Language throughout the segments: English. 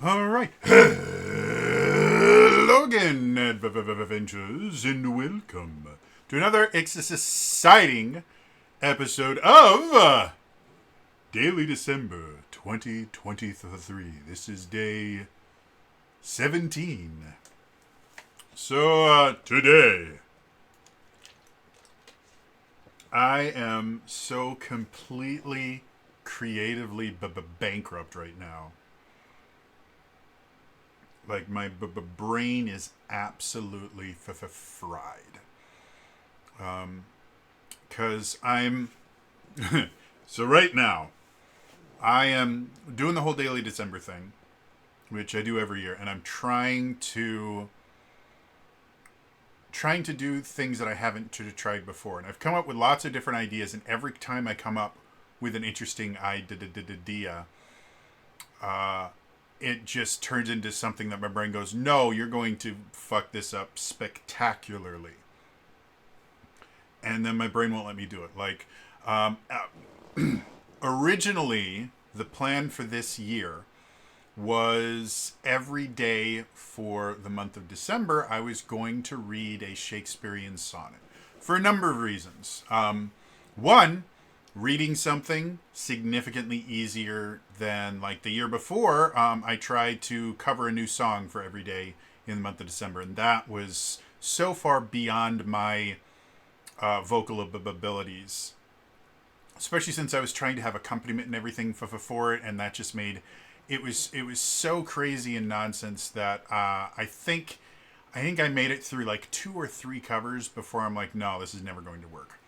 All right. Hello again, adventures, and welcome to another exciting episode of Daily December 2023. This is day 17. So, today, I am so completely creatively bankrupt right now. Like, my brain is absolutely fried. Because I'm... So right now, I am doing the whole Daily December thing, which I do every year, and I'm trying to do things that I haven't tried before. And I've come up with lots of different ideas, and every time I come up with an interesting idea, it just turns into something that my brain goes, no, you're going to fuck this up spectacularly. And then my brain won't let me do it. Like, originally, the plan for this year was every day for the month of December, I was going to read a Shakespearean sonnet for a number of reasons. One, reading something significantly easier than like the year before. I tried to cover a new song for every day in the month of December, and that was so far beyond my vocal abilities, especially since I was trying to have accompaniment and everything for it, and that just made it was so crazy and nonsense that I think I made it through like 2 or 3 covers before I'm like, no, this is never going to work.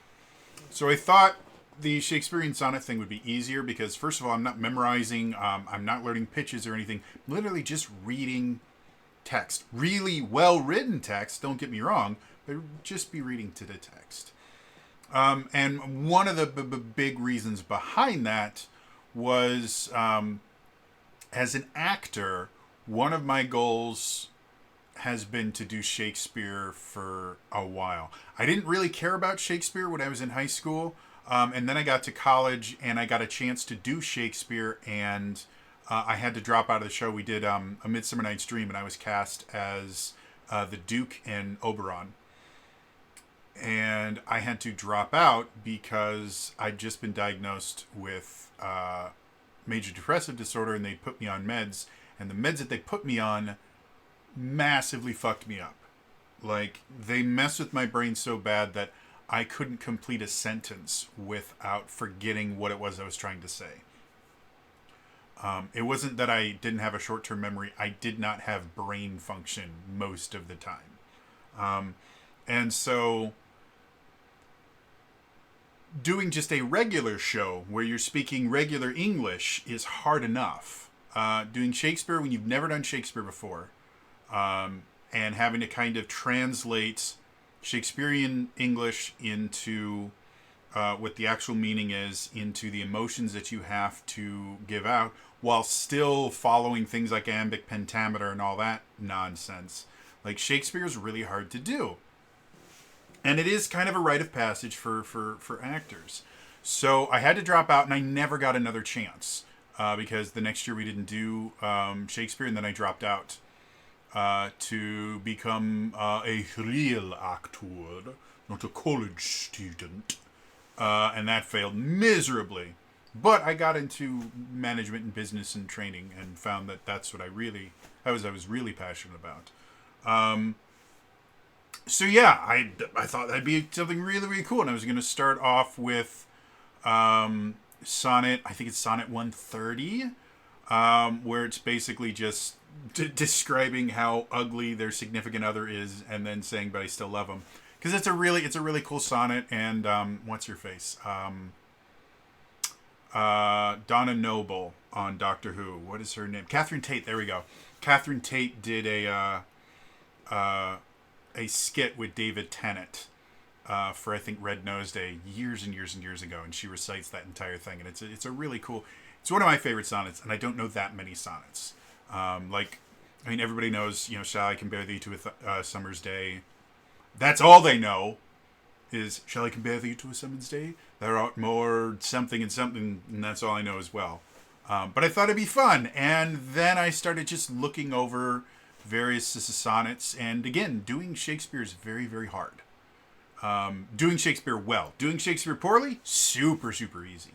So I thought the Shakespearean sonnet thing would be easier because, first of all, I'm not memorizing, I'm not learning pitches or anything. I'm literally just reading text. Really well-written text, don't get me wrong, but just be reading to the text. And one of the big reasons behind that was, as an actor, one of my goals has been to do Shakespeare for a while. I didn't really care about Shakespeare when I was in high school. And then I got to college and I got a chance to do Shakespeare, and I had to drop out of the show. We did A Midsummer Night's Dream, and I was cast as the Duke in Oberon. And I had to drop out because I'd just been diagnosed with major depressive disorder, and they put me on meds. And the meds that they put me on massively fucked me up. Like, they messed with my brain so bad that I couldn't complete a sentence without forgetting what it was I was trying to say. It wasn't that I didn't have a short-term memory. I did not have brain function most of the time. And so doing just a regular show where you're speaking regular English is hard enough. Doing Shakespeare when you've never done Shakespeare before, and having to kind of translate Shakespearean English into what the actual meaning is, into the emotions that you have to give out, while still following things like iambic pentameter and all that nonsense. Like, Shakespeare is really hard to do. And it is kind of a rite of passage for actors. So I had to drop out, and I never got another chance because the next year we didn't do Shakespeare, and then I dropped out to become a real actor, not a college student. And that failed miserably. But I got into management and business and training and found that that's what I was really passionate about. So yeah, I thought that'd be something really, really cool. And I was going to start off with sonnet, I think it's sonnet 130, where it's basically just describing how ugly their significant other is, and then saying, "But I still love them," because it's a really cool sonnet. And what's her face? Donna Noble on Doctor Who. What is her name? Catherine Tate. There we go. Catherine Tate did a skit with David Tennant for, I think, Red Nose Day years and years and years ago, and she recites that entire thing, and it's a really cool. It's one of my favorite sonnets, and I don't know that many sonnets. Everybody knows, shall I compare thee to a summer's day. That's all they know is, shall I compare thee to a summer's day? There art more something and something, and that's all I know as well. But I thought it'd be fun. And then I started just looking over various sonnets. And again, doing Shakespeare is very, very hard. Doing Shakespeare well. Doing Shakespeare poorly, super, super easy.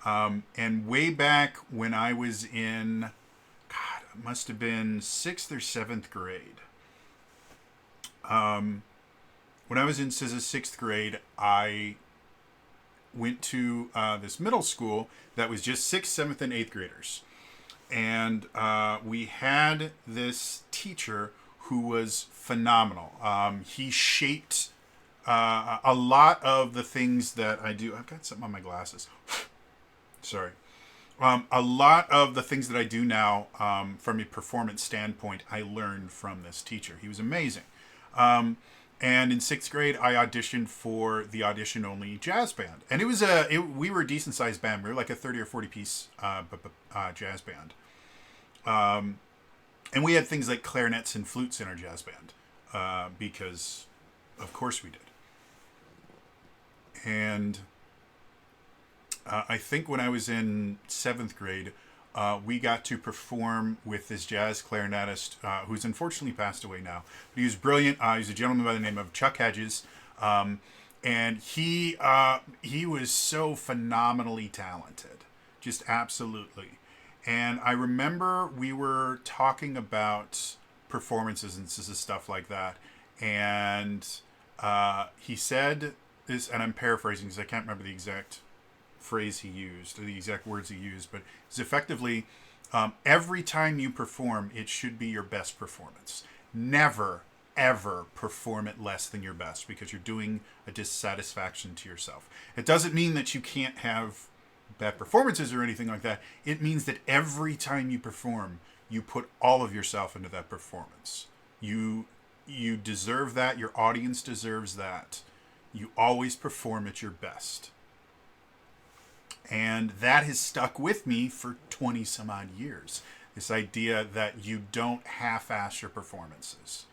And way back when I was in, God, it must have been 6th or 7th grade. When I was in sixth grade, I went to this middle school that was just 6th, 7th, and 8th graders. And we had this teacher who was phenomenal. He shaped a lot of the things that I do. I've got something on my glasses. Sorry. A lot of the things that I do now, from a performance standpoint, I learned from this teacher. He was amazing. And in 6th grade, I auditioned for the audition-only jazz band. And we were a decent-sized band. We were like a 30 or 40-piece jazz band. And we had things like clarinets and flutes in our jazz band, because, of course, we did. And I think when I was in 7th grade, we got to perform with this jazz clarinetist who's unfortunately passed away now. But he was brilliant. He's a gentleman by the name of Chuck Hedges. And he was so phenomenally talented. Just absolutely. And I remember we were talking about performances and stuff like that. And he said this, and I'm paraphrasing because I can't remember the exact phrase he used, or the exact words he used, but it's effectively, every time you perform, it should be your best performance. Never, ever perform it less than your best, because you're doing a dissatisfaction to yourself. It doesn't mean that you can't have bad performances or anything like that. It means that every time you perform, you put all of yourself into that performance. You deserve that. Your audience deserves that. You always perform at your best. And that has stuck with me for 20 some odd years. This idea that you don't half-ass your performances.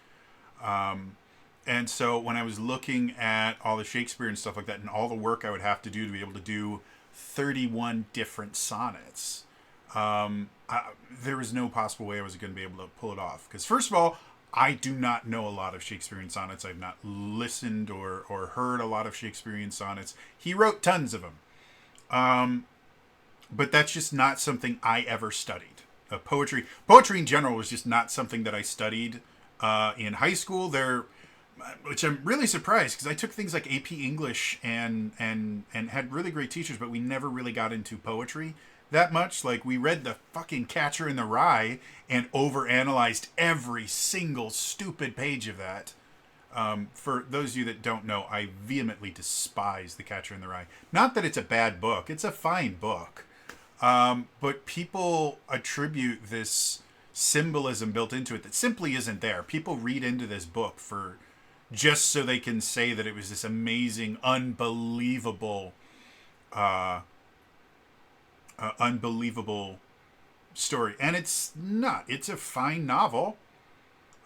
And so when I was looking at all the Shakespeare and stuff like that, and all the work I would have to do to be able to do 31 different sonnets, there was no possible way I was going to be able to pull it off. Because first of all, I do not know a lot of Shakespearean sonnets. I've not listened or heard a lot of Shakespearean sonnets. He wrote tons of them. But that's just not something I ever studied. Poetry in general was just not something that I studied in high school. Which I'm really surprised, because I took things like AP English and had really great teachers, but we never really got into poetry that much. Like, we read the fucking Catcher in the Rye and overanalyzed every single stupid page of that. For those of you that don't know, I vehemently despise The Catcher in the Rye. Not that it's a bad book. It's a fine book. But people attribute this symbolism built into it that simply isn't there. People read into this book for just so they can say that it was this amazing, unbelievable story. And it's not. It's a fine novel.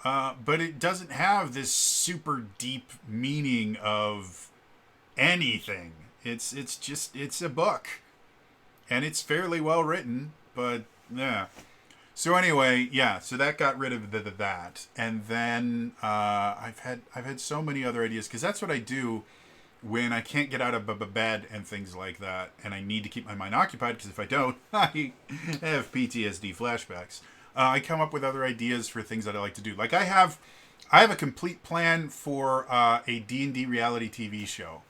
But it doesn't have this super deep meaning of anything. It's a book. And it's fairly well written, but yeah. So anyway, yeah, so that got rid of that. And then I've had so many other ideas, because that's what I do when I can't get out of bed and things like that, and I need to keep my mind occupied, because if I don't, I have PTSD flashbacks. I come up with other ideas for things that I like to do. Like, I have a complete plan for a D&D reality TV show,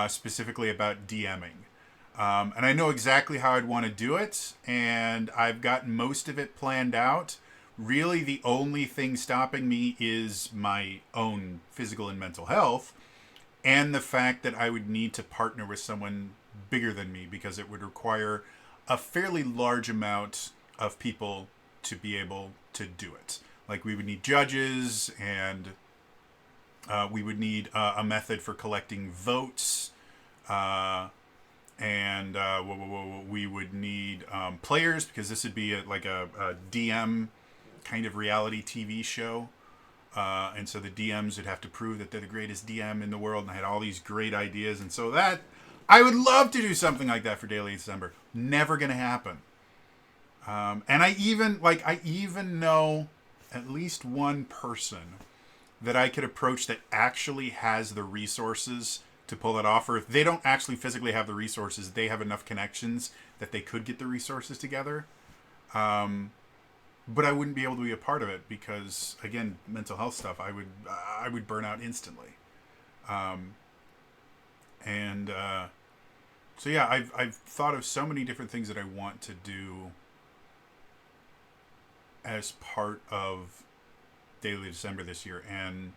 specifically about DMing. And I know exactly how I'd want to do it, and I've got most of it planned out. Really, the only thing stopping me is my own physical and mental health, and the fact that I would need to partner with someone bigger than me, because it would require a fairly large amount of people to be able to do it. Like, we would need judges, and we would need a method for collecting votes, and we would need players, because this would be a DM kind of reality TV show. And so the DMs would have to prove that they're the greatest DM in the world, and I had all these great ideas. And so that, I would love to do something like that for Daily December. Never going to happen. And I even know at least one person that I could approach that actually has the resources to pull it off. Or if they don't actually physically have the resources, they have enough connections that they could get the resources together. But I wouldn't be able to be a part of it because, again, mental health stuff. I would burn out instantly. And so yeah, I've thought of so many different things that I want to do as part of Daily December this year, and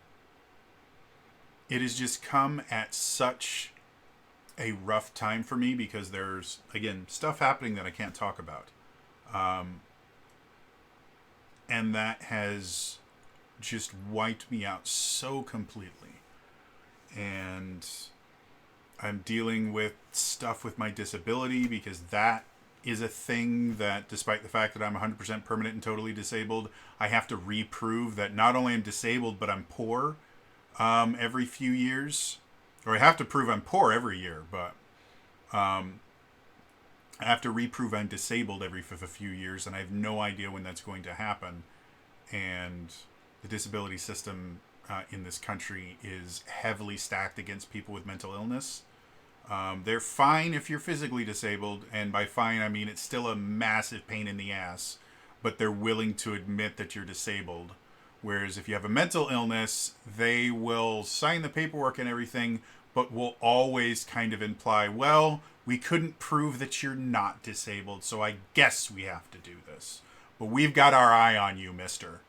it has just come at such a rough time for me because there's, again, stuff happening that I can't talk about. And that has just wiped me out so completely. And I'm dealing with stuff with my disability because that is a thing that, despite the fact that I'm 100% permanent and totally disabled, I have to reprove that not only I'm disabled, but I'm poor every few years. Or I have to prove I'm poor every year, but I have to reprove I'm disabled every few years, and I have no idea when that's going to happen. And the disability system in this country is heavily stacked against people with mental illness. They're fine if you're physically disabled, and by fine I mean it's still a massive pain in the ass, but they're willing to admit that you're disabled. Whereas if you have a mental illness, they will sign the paperwork and everything, but will always kind of imply, well, we couldn't prove that you're not disabled, so I guess we have to do this. But we've got our eye on you, mister.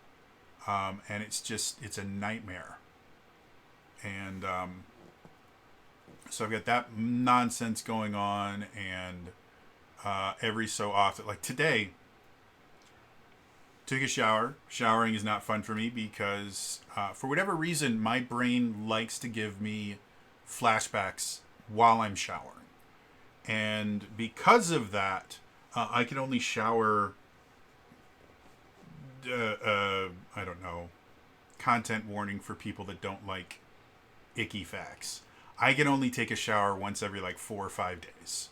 And it's a nightmare. And so I've got that nonsense going on, and every so often, like today, took a shower. Showering is not fun for me because for whatever reason, my brain likes to give me flashbacks while I'm showering. And because of that, I can only shower, I don't know, content warning for people that don't like icky facts. I can only take a shower once every like 4 or 5 days.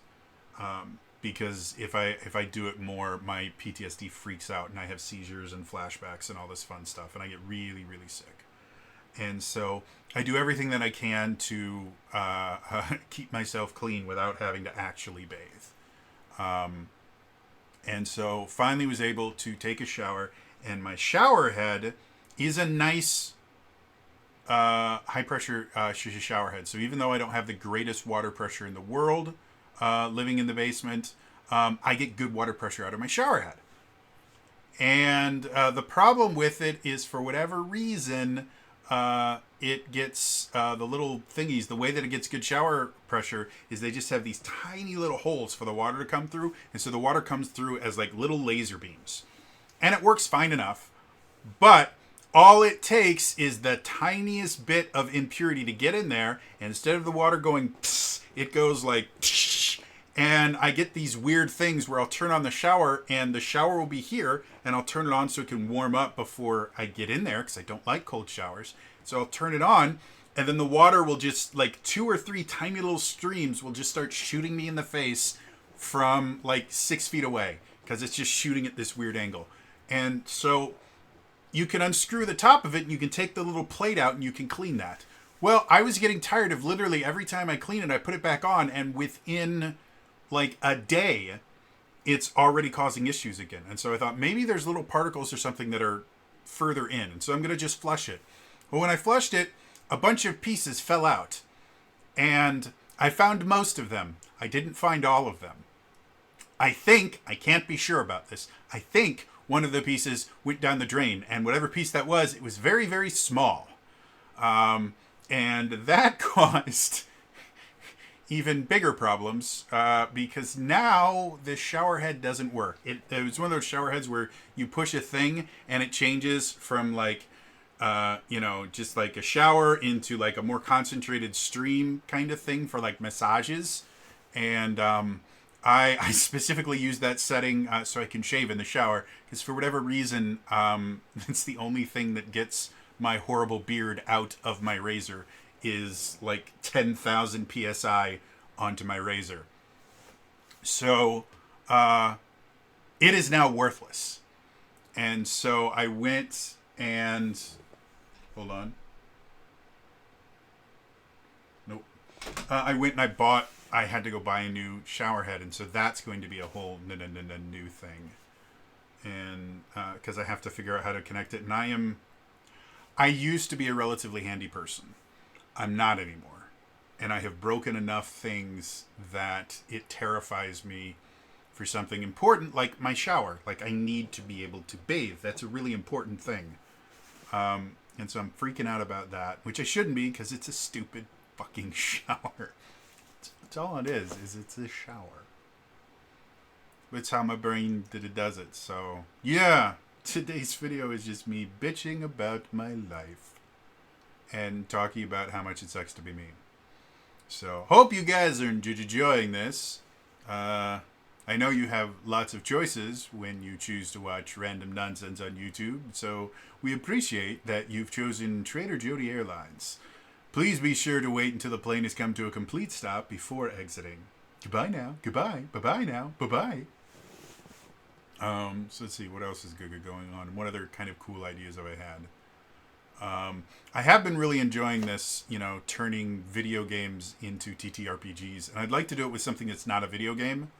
Because if I do it more, my PTSD freaks out and I have seizures and flashbacks and all this fun stuff, and I get really, really sick. And so I do everything that I can to keep myself clean without having to actually bathe. And so finally was able to take a shower, and my shower head is a nice high pressure shower head. So even though I don't have the greatest water pressure in the world, living in the basement, I get good water pressure out of my shower head. And the problem with it is, for whatever reason, it gets the little thingies. The way that it gets good shower pressure is they just have these tiny little holes for the water to come through. And so the water comes through as like little laser beams. And it works fine enough. But all it takes is the tiniest bit of impurity to get in there. And instead of the water going pss, it goes like psh, and I get these weird things where I'll turn on the shower and the shower will be here, and I'll turn it on so it can warm up before I get in there because I don't like cold showers. So I'll turn it on, and then the water will just, like 2 or 3 tiny little streams will just start shooting me in the face from like 6 feet away because it's just shooting at this weird angle. And so you can unscrew the top of it and you can take the little plate out and you can clean that. Well, I was getting tired of literally every time I clean it, I put it back on, and within like a day, it's already causing issues again. And so I thought maybe there's little particles or something that are further in. And so I'm going to just flush it. Well, when I flushed it, a bunch of pieces fell out. And I found most of them. I didn't find all of them. I can't be sure about this, I think one of the pieces went down the drain. And whatever piece that was, it was very, very small. And that caused even bigger problems because now the shower head doesn't work. It was one of those shower heads where you push a thing and it changes from like, just like a shower into like a more concentrated stream kind of thing for like massages. And I specifically use that setting so I can shave in the shower because for whatever reason, it's the only thing that gets my horrible beard out of my razor is like 10,000 psi onto my razor. So it is now worthless. And so I went and hold on. Nope. I went and I bought. I had to go buy a new shower head, and so that's going to be a whole new thing. And because I have to figure out how to connect it, and I used to be a relatively handy person. I'm not anymore, and I have broken enough things that it terrifies me for something important like my shower. Like I need to be able to bathe. That's a really important thing. And so I'm freaking out about that, which I shouldn't be because it's a stupid fucking shower. It's all it is it's a shower. It's how my brain does it. So yeah, today's video is just me bitching about my life and talking about how much it sucks to be me. So hope you guys are enjoying this. I know you have lots of choices when you choose to watch random nonsense on YouTube, so we appreciate that you've chosen Trader Jody Airlines. Please be sure to wait until the plane has come to a complete stop before exiting. Goodbye now. Goodbye. Bye-bye now. Bye-bye. So let's see, what else is good going on? What other kind of cool ideas have I had? I have been really enjoying this, turning video games into TTRPGs, and I'd like to do it with something that's not a video game.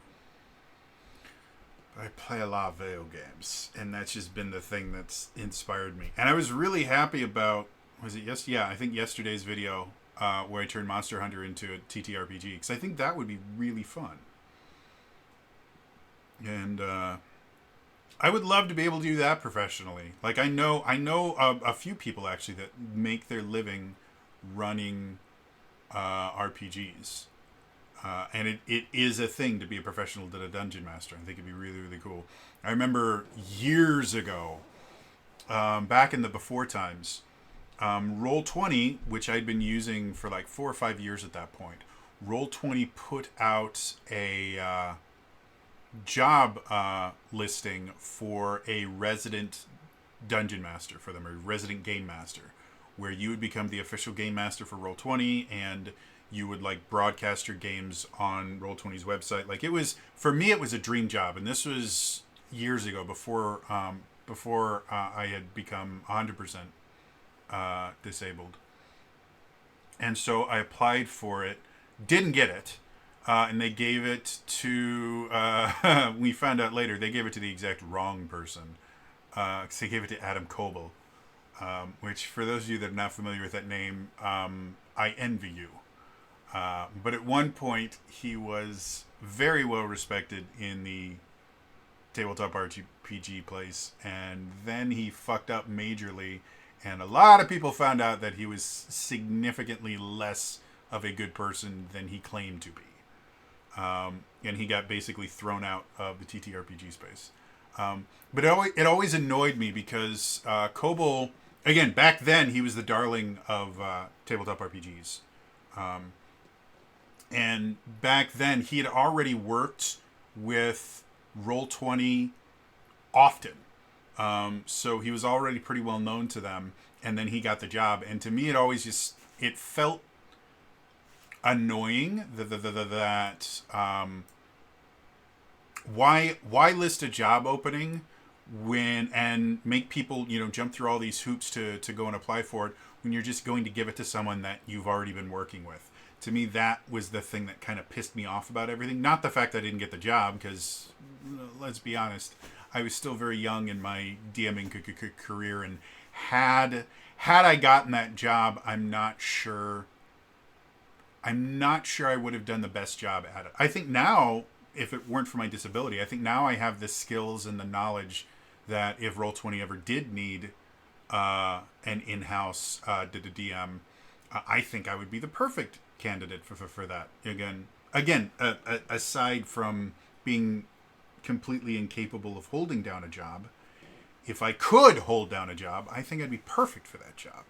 I play a lot of video games, and that's just been the thing that's inspired me. And I was really happy about, I think yesterday's video where I turned Monster Hunter into a TTRPG, because I think that would be really fun. And I would love to be able to do that professionally. Like I know a few people actually that make their living running RPGs. And it is a thing to be a professional dungeon master. I think it'd be really, really cool. I remember years ago, back in the before times, Roll20, which I'd been using for like 4 or 5 years at that point, Roll20 put out a job listing for a resident dungeon master for them, or resident game master, where you would become the official game master for Roll20, and you would like broadcast your games on Roll20's website. Like it was, for me, it was a dream job. And this was years ago before I had become 100% disabled. And so I applied for it, didn't get it. And they gave it to, we found out later, they gave it to the exact wrong person. Because they gave it to Adam Coble. Which for those of you that are not familiar with that name, I envy you. But at one point, he was very well respected in the tabletop RPG place, and then he fucked up majorly, and a lot of people found out that he was significantly less of a good person than he claimed to be. And he got basically thrown out of the TTRPG space. But it always annoyed me because Coble, again, back then, he was the darling of tabletop RPGs. And back then, he had already worked with Roll20 often. So he was already pretty well known to them. And then he got the job. And to me, it felt annoying that why list a job opening and make people, jump through all these hoops to go and apply for it when you're just going to give it to someone that you've already been working with. To me, that was the thing that kind of pissed me off about everything. Not the fact I didn't get the job, because let's be honest, I was still very young in my DMing career, and had I gotten that job, I'm not sure I would have done the best job at it. I think now, if it weren't for my disability, I think now I have the skills and the knowledge that if Roll20 ever did need an in-house DM, I think I would be the perfect candidate for that. Again, aside from being completely incapable of holding down a job, if I could hold down a job, I think I'd be perfect for that job.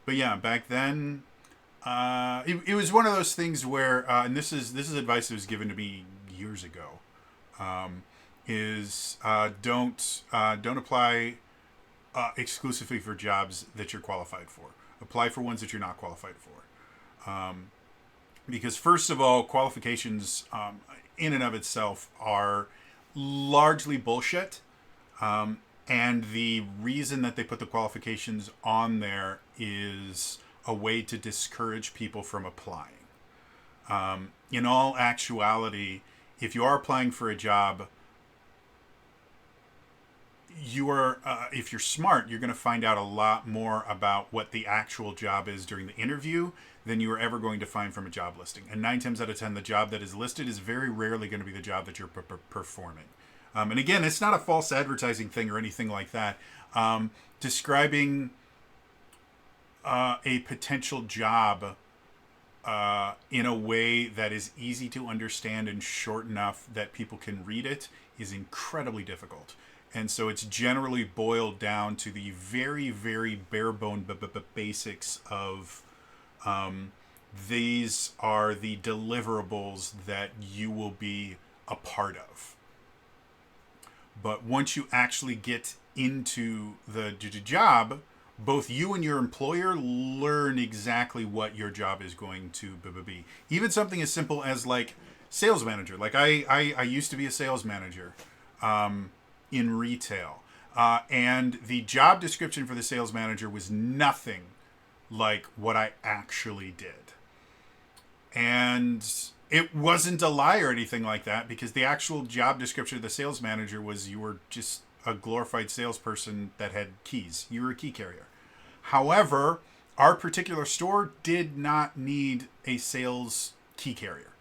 But yeah, back then, it was one of those things where, and this is advice that was given to me years ago, don't apply exclusively for jobs that you're qualified for. Apply for ones that you're not qualified for. Because first of all, qualifications in and of itself are largely bullshit. And the reason that they put the qualifications on there is a way to discourage people from applying. In all actuality, if you are applying for a job, if you're smart, you're going to find out a lot more about what the actual job is during the interview than you are ever going to find from a job listing. And 9 times out of 10, the job that is listed is very rarely going to be the job that you're performing. And again, it's not a false advertising thing or anything like that. Describing a potential job in a way that is easy to understand and short enough that people can read it is incredibly difficult. And so it's generally boiled down to the very, very bare bone basics of these are the deliverables that you will be a part of. But once you actually get into the job, both you and your employer learn exactly what your job is going to be. Even something as simple as like sales manager. Like I used to be a sales manager in retail. And the job description for the sales manager was nothing like what I actually did. And it wasn't a lie or anything like that, because the actual job description of the sales manager was you were just a glorified salesperson that had keys. You were a key carrier. However, our particular store did not need a sales key carrier.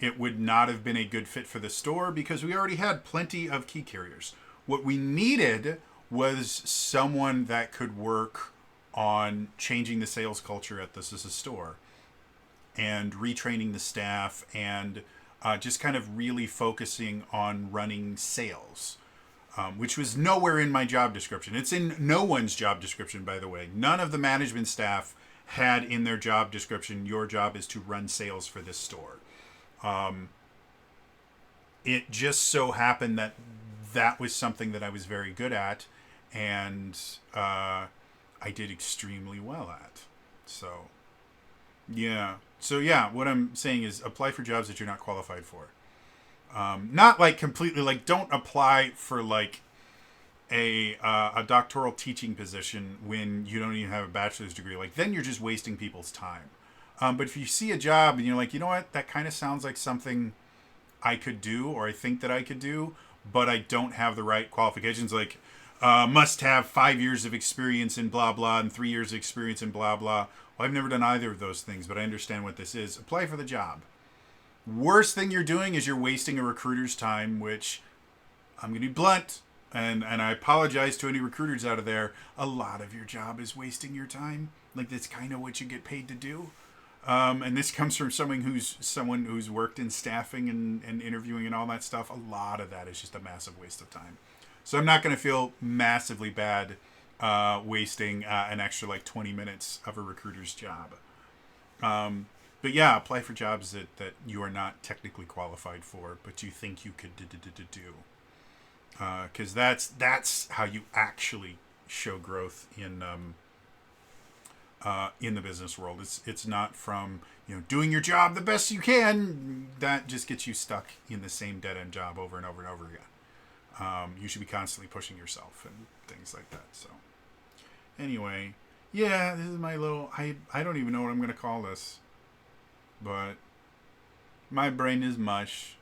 It would not have been a good fit for the store because we already had plenty of key carriers. What we needed was someone that could work on changing the sales culture at this store and retraining the staff and just kind of really focusing on running sales, which was nowhere in my job description. It's in no one's job description, by the way. None of the management staff had in their job description, your job is to run sales for this store. It just so happened that that was something that I was very good at, and I did extremely well at. So, yeah. So, yeah, what I'm saying is apply for jobs that you're not qualified for. Not like completely, like don't apply for like a doctoral teaching position when you don't even have a bachelor's degree. Like then you're just wasting people's time. But if you see a job and you're like, you know what, that kind of sounds like something I could do, or I think that I could do, but I don't have the right qualifications, like must have 5 years of experience in blah, blah, and 3 years of experience in blah, blah. Well, I've never done either of those things, but I understand what this is. Apply for the job. Worst thing you're doing is you're wasting a recruiter's time, which I'm going to be blunt, and I apologize to any recruiters out of there. A lot of your job is wasting your time. Like, that's kind of what you get paid to do. And this comes from someone who's worked in staffing and interviewing and all that stuff. A lot of that is just a massive waste of time. So I'm not going to feel massively bad wasting an extra like 20 minutes of a recruiter's job. But yeah, apply for jobs that you are not technically qualified for, but you think you could do. Because that's how you actually show growth in the business world. It's not from doing your job the best you can. That just gets you stuck in the same dead end job over and over and over again. You should be constantly pushing yourself and things like that. So anyway, yeah, this is my little. I don't even know what I'm gonna call this, but my brain is mush,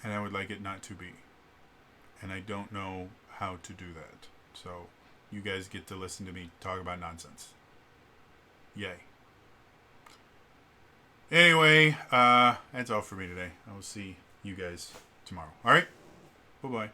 and I would like it not to be, and I don't know how to do that. So you guys get to listen to me talk about nonsense. Yay. Anyway, that's all for me today. I will see you guys tomorrow. All right? Bye-bye.